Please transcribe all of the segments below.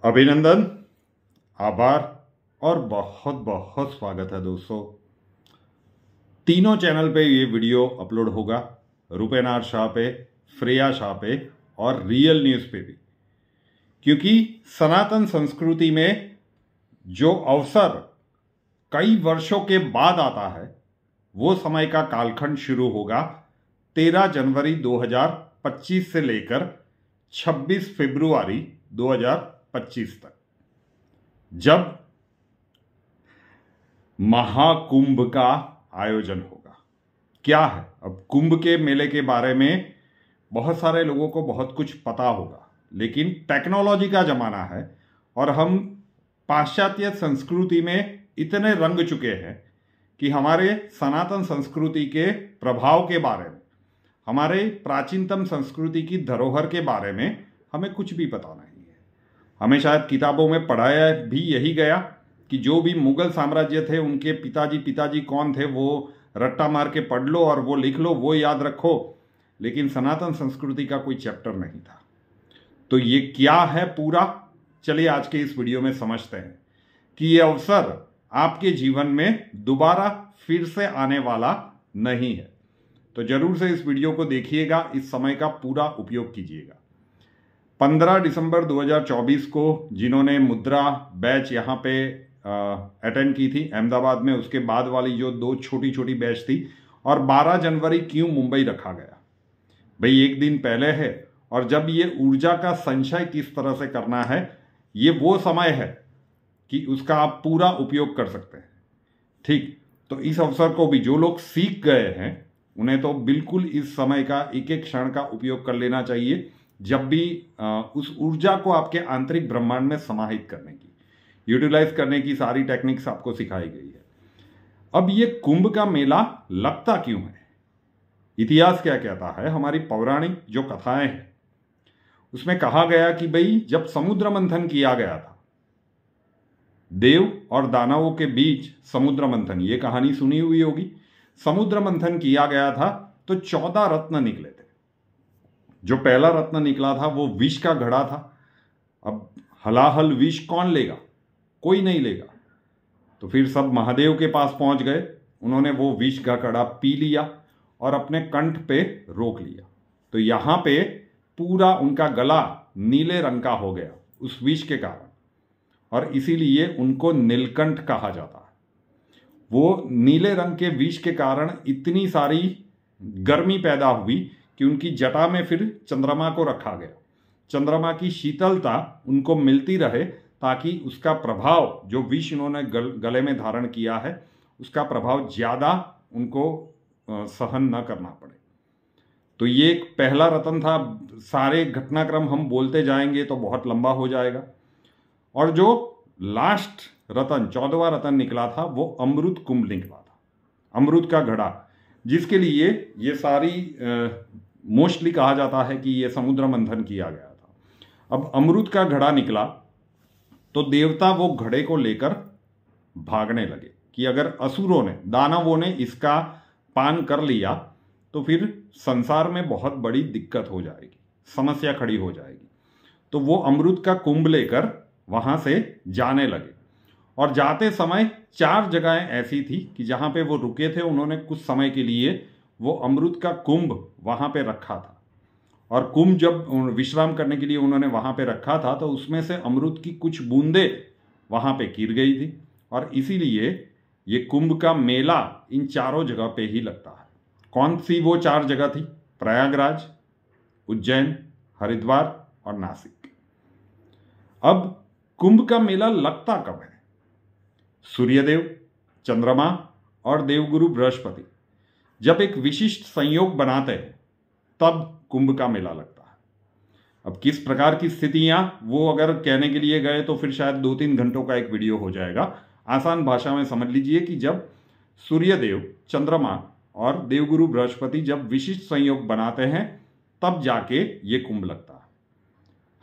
अभिनंदन, आभार और बहुत बहुत स्वागत है दोस्तों। तीनों चैनल पे ये वीडियो अपलोड होगा, रूपेनार शाह पे, श्रेया शाह पे और रियल न्यूज़ पे भी, क्योंकि सनातन संस्कृति में जो अवसर कई वर्षों के बाद आता है वो समय का कालखंड शुरू होगा 13 जनवरी 2025 से लेकर 26 फरवरी 2025 तक, जब महाकुंभ का आयोजन होगा। क्या है, अब कुंभ के मेले के बारे में बहुत सारे लोगों को बहुत कुछ पता होगा, लेकिन टेक्नोलॉजी का जमाना है और हम पाश्चात्य संस्कृति में इतने रंग चुके हैं कि हमारे सनातन संस्कृति के प्रभाव के बारे में, हमारे प्राचीनतम संस्कृति की धरोहर के बारे में हमें कुछ भी पता नहीं है। हमें शायद किताबों में पढ़ाया भी यही गया कि जो भी मुगल साम्राज्य थे उनके पिताजी कौन थे वो रट्टा मार के पढ़ लो और वो लिख लो, वो याद रखो, लेकिन सनातन संस्कृति का कोई चैप्टर नहीं था। तो ये क्या है पूरा, चलिए आज के इस वीडियो में समझते हैं कि ये अवसर आपके जीवन में दोबारा फिर से आने वाला नहीं है। तो जरूर से इस वीडियो को देखिएगा, इस समय का पूरा उपयोग कीजिएगा। 15 दिसंबर 2024 को जिन्होंने मुद्रा बैच यहाँ पे अटेंड की थी अहमदाबाद में, उसके बाद वाली जो 2 छोटी छोटी बैच थी, और 12 जनवरी क्यों मुंबई रखा गया, भाई एक दिन पहले है, और जब ये ऊर्जा का संचय किस तरह से करना है, ये वो समय है कि उसका आप पूरा उपयोग कर सकते हैं। ठीक, तो इस अवसर को भी जो लोग सीख गए हैं उन्हें तो बिल्कुल इस समय का एक एक क्षण का उपयोग कर लेना चाहिए, जब भी उस ऊर्जा को आपके आंतरिक ब्रह्मांड में समाहित करने की, यूटिलाइज करने की सारी टेक्निक्स आपको सिखाई गई है। अब ये कुंभ का मेला लगता क्यों है, इतिहास क्या कहता है, हमारी पौराणिक जो कथाएं हैं उसमें कहा गया कि भाई जब समुद्र मंथन किया गया था, देव और दानवों के बीच समुद्र मंथन, ये कहानी सुनी हुई होगी। समुद्र मंथन किया गया था तो 14 रत्न निकले थे। जो पहला रत्न निकला था वो विष का घड़ा था। अब हलाहल विष कौन लेगा, कोई नहीं लेगा। तो फिर सब महादेव के पास पहुंच गए, उन्होंने वो विष का घड़ा पी लिया और अपने कंठ पे रोक लिया। तो यहां पे पूरा उनका गला नीले रंग का हो गया उस विष के कारण, और इसीलिए उनको नीलकंठ कहा जाता है। वो नीले रंग के विष के कारण इतनी सारी गर्मी पैदा हुई कि उनकी जटा में फिर चंद्रमा को रखा गया। चंद्रमा की शीतलता उनको मिलती रहे ताकि उसका प्रभाव, जो विष उन्होंने गले में धारण किया है, उसका प्रभाव ज्यादा उनको सहन न करना पड़े। तो ये एक पहला रतन था। सारे घटनाक्रम हम बोलते जाएंगे तो बहुत लंबा हो जाएगा। और जो लास्ट रतन, 14वां रतन निकला था, वो अमृत कुंभ निकला था, अमृत का घड़ा, जिसके लिए ये सारी मोस्टली कहा जाता है कि ये समुद्र मंथन किया गया था। अब अमृत का घड़ा निकला तो देवता वो घड़े को लेकर भागने लगे कि अगर असुरों ने, दानवों ने इसका पान कर लिया तो फिर संसार में बहुत बड़ी दिक्कत हो जाएगी, समस्या खड़ी हो जाएगी। तो वो अमृत का कुंभ लेकर वहां से जाने लगे, और जाते समय 4 जगहें ऐसी थी कि जहां पे वो रुके थे, उन्होंने कुछ समय के लिए वो अमृत का कुंभ वहां पे रखा था। और कुंभ जब विश्राम करने के लिए उन्होंने वहां पे रखा था तो उसमें से अमृत की कुछ बूंदे वहां पे गिर गई थी, और इसीलिए ये कुंभ का मेला इन चारों जगह पे ही लगता है। कौन सी वो 4 जगह थी? प्रयागराज, उज्जैन, हरिद्वार और नासिक। अब कुंभ का मेला लगता कब है? सूर्यदेव, चंद्रमा और देवगुरु बृहस्पति जब एक विशिष्ट संयोग बनाते हैं तब कुंभ का मेला लगता है। अब किस प्रकार की स्थितियां, वो अगर कहने के लिए गए तो फिर शायद 2-3 घंटों का एक वीडियो हो जाएगा। आसान भाषा में समझ लीजिए कि जब सूर्यदेव, चंद्रमा और देवगुरु बृहस्पति जब विशिष्ट संयोग बनाते हैं तब जाके ये कुंभ लगता है।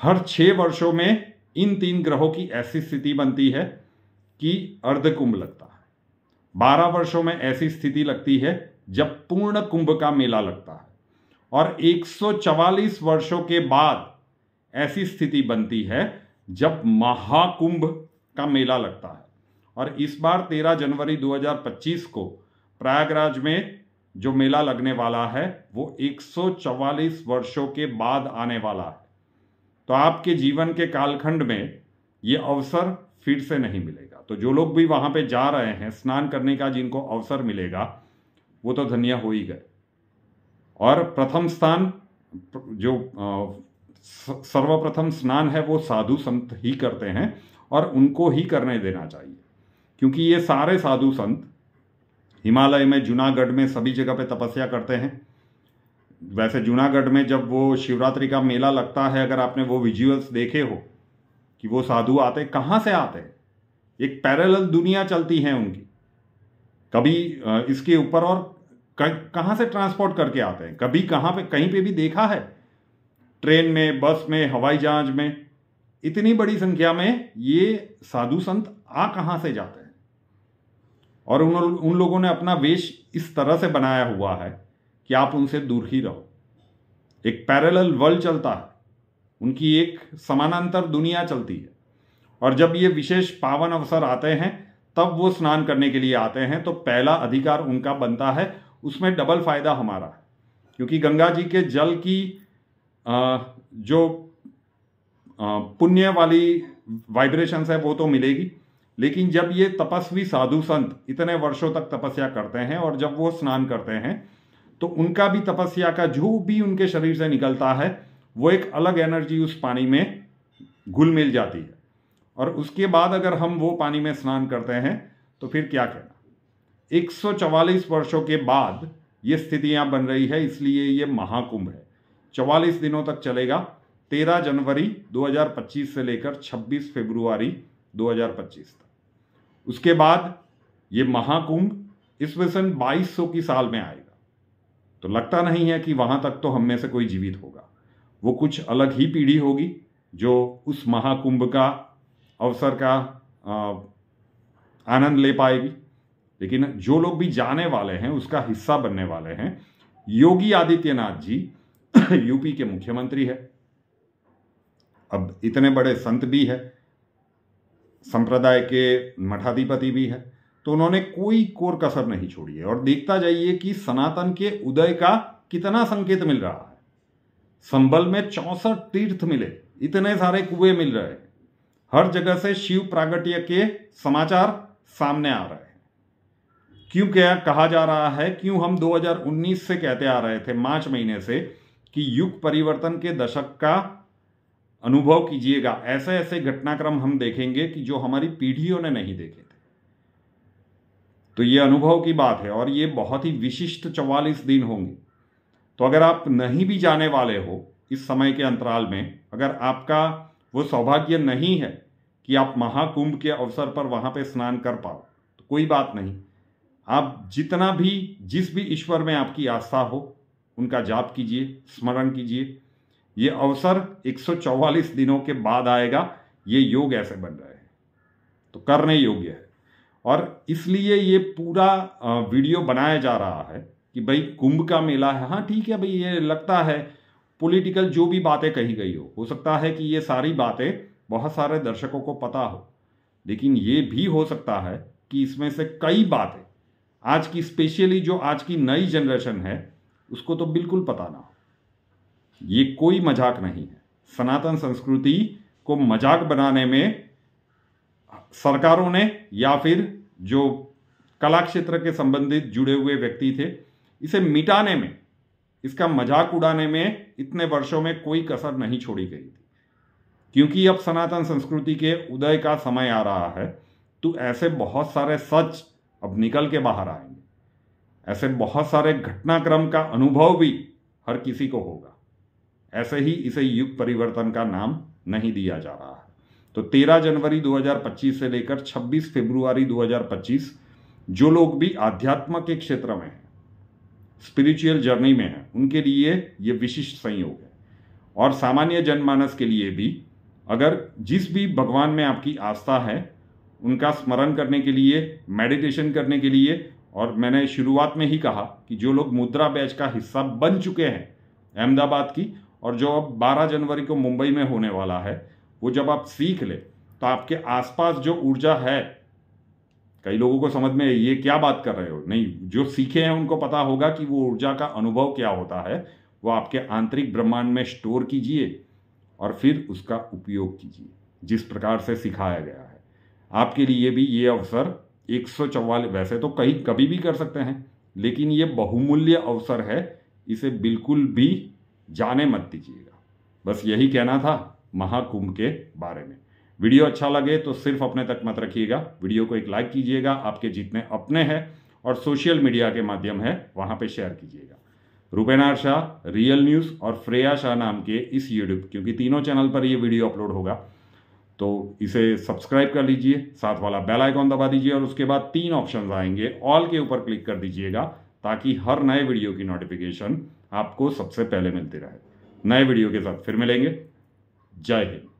हर 6 वर्षों में इन 3 ग्रहों की ऐसी स्थिति बनती है कि अर्ध कुंभ लगता है। 12 वर्षों में ऐसी स्थिति लगती है जब पूर्ण कुंभ का मेला लगता है, और 144 वर्षों के बाद ऐसी स्थिति बनती है जब महाकुंभ का मेला लगता है। और इस बार 13 जनवरी 2025 को प्रयागराज में जो मेला लगने वाला है वो 144 वर्षों के बाद आने वाला है। तो आपके जीवन के कालखंड में ये अवसर फिर से नहीं मिलेगा। तो जो लोग भी वहां पे जा रहे हैं स्नान करने का, जिनको अवसर मिलेगा वो तो धन्य हो ही गए। और प्रथम स्थान जो सर्वप्रथम स्नान है वो साधु संत ही करते हैं और उनको ही करने देना चाहिए, क्योंकि ये सारे साधु संत हिमालय में, जूनागढ़ में, सभी जगह पे तपस्या करते हैं। वैसे जूनागढ़ में जब वो शिवरात्रि का मेला लगता है, अगर आपने वो विजुअल्स देखे हो कि वो साधु आते, कहाँ से आते हैं, एक पैरेलल दुनिया चलती है उनकी, कभी इसके ऊपर और कहाँ से ट्रांसपोर्ट करके आते हैं, कभी कहाँ पे कहीं पे भी देखा है, ट्रेन में, बस में, हवाई जहाज में, इतनी बड़ी संख्या में ये साधु संत आ कहाँ से जाते हैं। और उन लोगों ने अपना वेश इस तरह से बनाया हुआ है कि आप उनसे दूर ही रहो। एक पैरेलल वर्ल्ड चलता है, उनकी एक समानांतर दुनिया चलती है। और जब ये विशेष पावन अवसर आते हैं तब वो स्नान करने के लिए आते हैं, तो पहला अधिकार उनका बनता है, उसमें डबल फायदा हमारा है, क्योंकि गंगा जी के जल की जो पुण्य वाली वाइब्रेशंस है वो तो मिलेगी, लेकिन जब ये तपस्वी साधु संत इतने वर्षों तक तपस्या करते हैं और जब वो स्नान करते हैं तो उनका भी तपस्या का जो भी उनके शरीर से निकलता है वो एक अलग एनर्जी उस पानी में घुल मिल जाती है। और उसके बाद अगर हम वो पानी में स्नान करते हैं तो फिर क्या कहना। 144 वर्षों के बाद ये स्थितियां बन रही है, इसलिए ये महाकुंभ है। 44 दिनों तक चलेगा, 13 जनवरी 2025 से लेकर 26 फरवरी 2025 तक। उसके बाद ये महाकुंभ ईस्वी सन 2200 की साल में आएगा। तो लगता नहीं है कि वहां तक तो हम में से कोई जीवित होगा। वो कुछ अलग ही पीढ़ी होगी जो उस महाकुंभ का अवसर का आनंद ले पाएगी। लेकिन जो लोग भी जाने वाले हैं, उसका हिस्सा बनने वाले हैं, योगी आदित्यनाथ जी यूपी के मुख्यमंत्री है, अब इतने बड़े संत भी है, संप्रदाय के मठाधिपति भी है, तो उन्होंने कोई कोर कसर नहीं छोड़ी है। और देखता जाइए कि सनातन के उदय का कितना संकेत मिल रहा है। संबल में 64 तीर्थ मिले, इतने सारे कुएं मिल रहे हैं, हर जगह से शिव प्रागट्य के समाचार सामने आ रहे हैं। क्यों क्या कहा जा रहा है, क्यों हम 2019 से कहते आ रहे थे, मार्च महीने से, कि युग परिवर्तन के दशक का अनुभव कीजिएगा, ऐसे ऐसे घटनाक्रम हम देखेंगे कि जो हमारी पीढ़ियों ने नहीं देखे थे। तो ये अनुभव की बात है और ये बहुत ही विशिष्ट 44 दिन होंगे। तो अगर आप नहीं भी जाने वाले हो इस समय के अंतराल में, अगर आपका वो सौभाग्य नहीं है कि आप महाकुंभ के अवसर पर वहां पे स्नान कर पाओ, तो कोई बात नहीं। आप जितना भी, जिस भी ईश्वर में आपकी आस्था हो, उनका जाप कीजिए, स्मरण कीजिए। ये अवसर 144 दिनों के बाद आएगा। ये योग ऐसे बन रहे हैं तो करने योग्य है। और इसलिए ये पूरा वीडियो बनाया जा रहा है कि भाई कुंभ का मेला है, हाँ ठीक है भाई, ये लगता है पॉलिटिकल जो भी बातें कही गई हो सकता है कि ये सारी बातें बहुत सारे दर्शकों को पता हो, लेकिन ये भी हो सकता है कि इसमें से कई बातें आज की, स्पेशली जो आज की नई जनरेशन है, उसको तो बिल्कुल पता ना हो। ये कोई मजाक नहीं है। सनातन संस्कृति को मजाक बनाने में सरकारों ने या फिर जो कला क्षेत्र के संबंधित जुड़े हुए व्यक्ति थे, इसे मिटाने में, इसका मजाक उड़ाने में इतने वर्षों में कोई कसर नहीं छोड़ी गई थी। क्योंकि अब सनातन संस्कृति के उदय का समय आ रहा है, तो ऐसे बहुत सारे सच अब निकल के बाहर आएंगे। ऐसे बहुत सारे घटनाक्रम का अनुभव भी हर किसी को होगा। ऐसे ही इसे युग परिवर्तन का नाम नहीं दिया जा रहा है। तो 13 जनवरी 2025 से लेकर 26 फरवरी 2025 जो लोग भी आध्यात्म के क्षेत्र में हैं, स्पिरिचुअल जर्नी में हैं, उनके लिए ये विशिष्ट संयोग है। और सामान्य जनमानस के लिए भी, अगर जिस भी भगवान में आपकी आस्था है, उनका स्मरण करने के लिए, मेडिटेशन करने के लिए, और मैंने शुरुआत में ही कहा कि जो लोग मुद्रा बैच का हिस्सा बन चुके हैं अहमदाबाद की, और जो अब 12 जनवरी को मुंबई में होने वाला है, वो जब आप सीख ले तो आपके आसपास जो ऊर्जा है, कई लोगों को समझ में ये क्या बात कर रहे हो, नहीं, जो सीखे हैं उनको पता होगा कि वो ऊर्जा का अनुभव क्या होता है। वो आपके आंतरिक ब्रह्मांड में स्टोर कीजिए और फिर उसका उपयोग कीजिए जिस प्रकार से सिखाया गया है। आपके लिए भी ये अवसर 144, वैसे तो कहीं कभी भी कर सकते हैं, लेकिन ये बहुमूल्य अवसर है, इसे बिल्कुल भी जाने मत दीजिएगा। बस यही कहना था महाकुंभ के बारे में। वीडियो अच्छा लगे तो सिर्फ अपने तक मत रखिएगा, वीडियो को एक लाइक कीजिएगा, आपके जितने अपने हैं और सोशल मीडिया के माध्यम है वहां पे शेयर कीजिएगा। रूपेनार शाह, रियल न्यूज़ और श्रेया शाह नाम के इस यूट्यूब, क्योंकि तीनों चैनल पर ये वीडियो अपलोड होगा, तो इसे सब्सक्राइब कर लीजिए, साथ वाला बेल आइकॉन दबा दीजिए और उसके बाद 3 ऑप्शन आएंगे, ऑल के ऊपर क्लिक कर दीजिएगा ताकि हर नए वीडियो की नोटिफिकेशन आपको सबसे पहले मिलती रहे। नए वीडियो के साथ फिर मिलेंगे। जय हिंद।